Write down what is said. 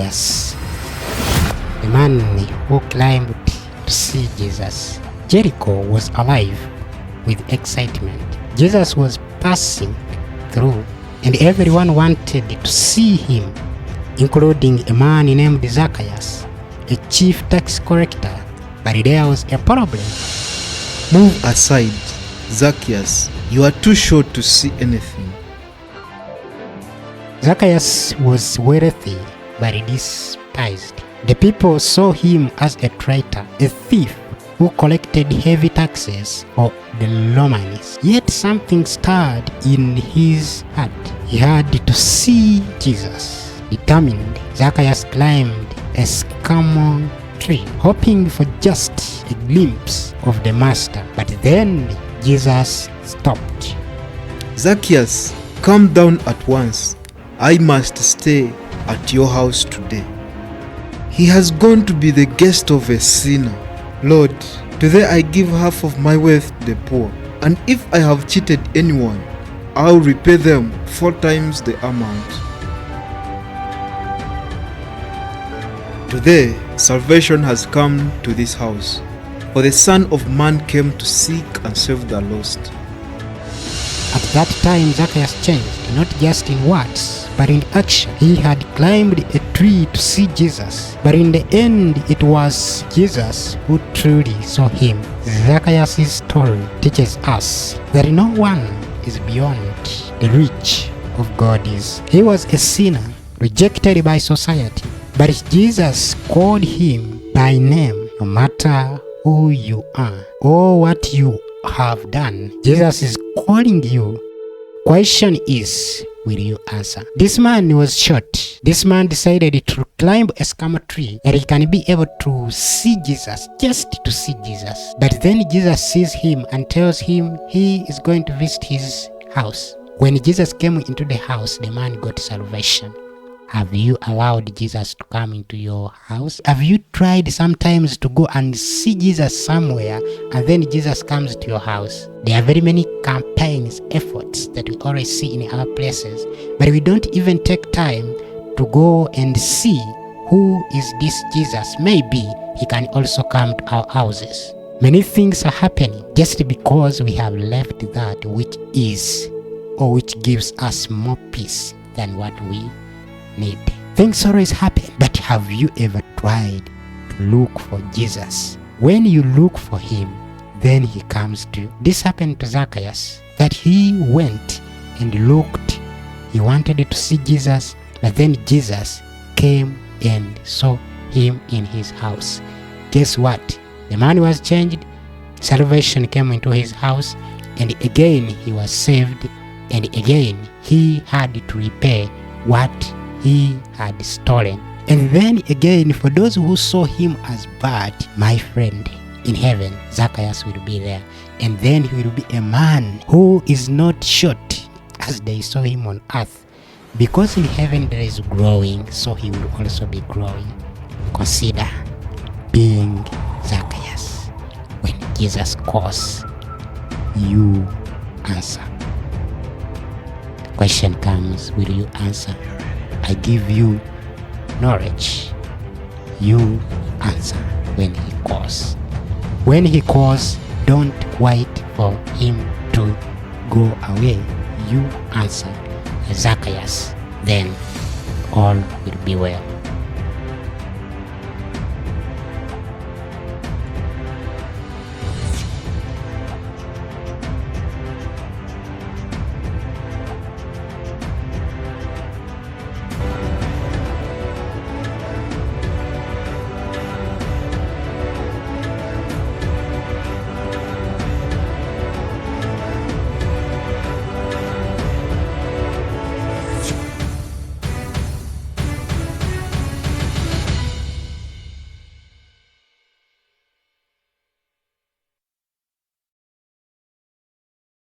Zacchaeus, the man who climbed to see Jesus. Jericho was alive with excitement. Jesus was passing through, and everyone wanted to see him, including a man named Zacchaeus, a chief tax collector. But there was a problem. Move aside, Zacchaeus. You are too short to see anything. Zacchaeus was wealthy but despised. The people saw him as a traitor, a thief who collected heavy taxes for the Romans. Yet something stirred in his heart. He had to see Jesus. Determined, Zacchaeus climbed a sycamore tree, hoping for just a glimpse of the master. But then Jesus stopped. Zacchaeus, come down at once. I must stay at your house today. He has gone to be the guest of a sinner. Lord, today I give half of my wealth to the poor, and if I have cheated anyone, I'll repay them 4 times the amount. Today, salvation has come to this house, for the Son of Man came to seek and save the lost. At that time, Zacchaeus changed, not just in words, but in action. He had climbed a tree to see Jesus, but in the end, it was Jesus who truly saw him. Zacchaeus' story teaches us that no one is beyond the reach of God. He was a sinner, rejected by society, but Jesus called him by name. No matter who you are or what you have done, Jesus is calling you. Question is, will you answer? This man was short. This man decided to climb a sycamore tree that he can be able to see Jesus, just to see Jesus. But then Jesus sees him and tells him he is going to visit his house. When Jesus came into the house, the man got salvation. Have you allowed Jesus to come into your house? Have you tried sometimes to go and see Jesus somewhere and then Jesus comes to your house? There are very many campaigns, efforts that we always see in our places, but we don't even take time to go and see who is this Jesus. Maybe he can also come to our houses. Many things are happening just because we have left that which is or which gives us more peace than what we need. Things always happen, but have you ever tried to look for Jesus? When you look for him, then he comes to you. This happened to Zacchaeus, that he went and looked. He wanted to see Jesus, but then Jesus came and saw him in his house. Guess what? The man was changed. Salvation came into his house, and again he was saved, and again he had to repay what he had stolen. And then again, for those who saw him as bad, my friend, in heaven, Zacchaeus will be there. And then he will be a man who is not short as they saw him on earth. Because in heaven there is growing, so he will also be growing. Consider being Zacchaeus. When Jesus calls, you answer. The question comes, will you answer? I give you knowledge. You answer when he calls. When he calls, don't wait for him to go away. You answer, Zacchaeus. Then all will be well.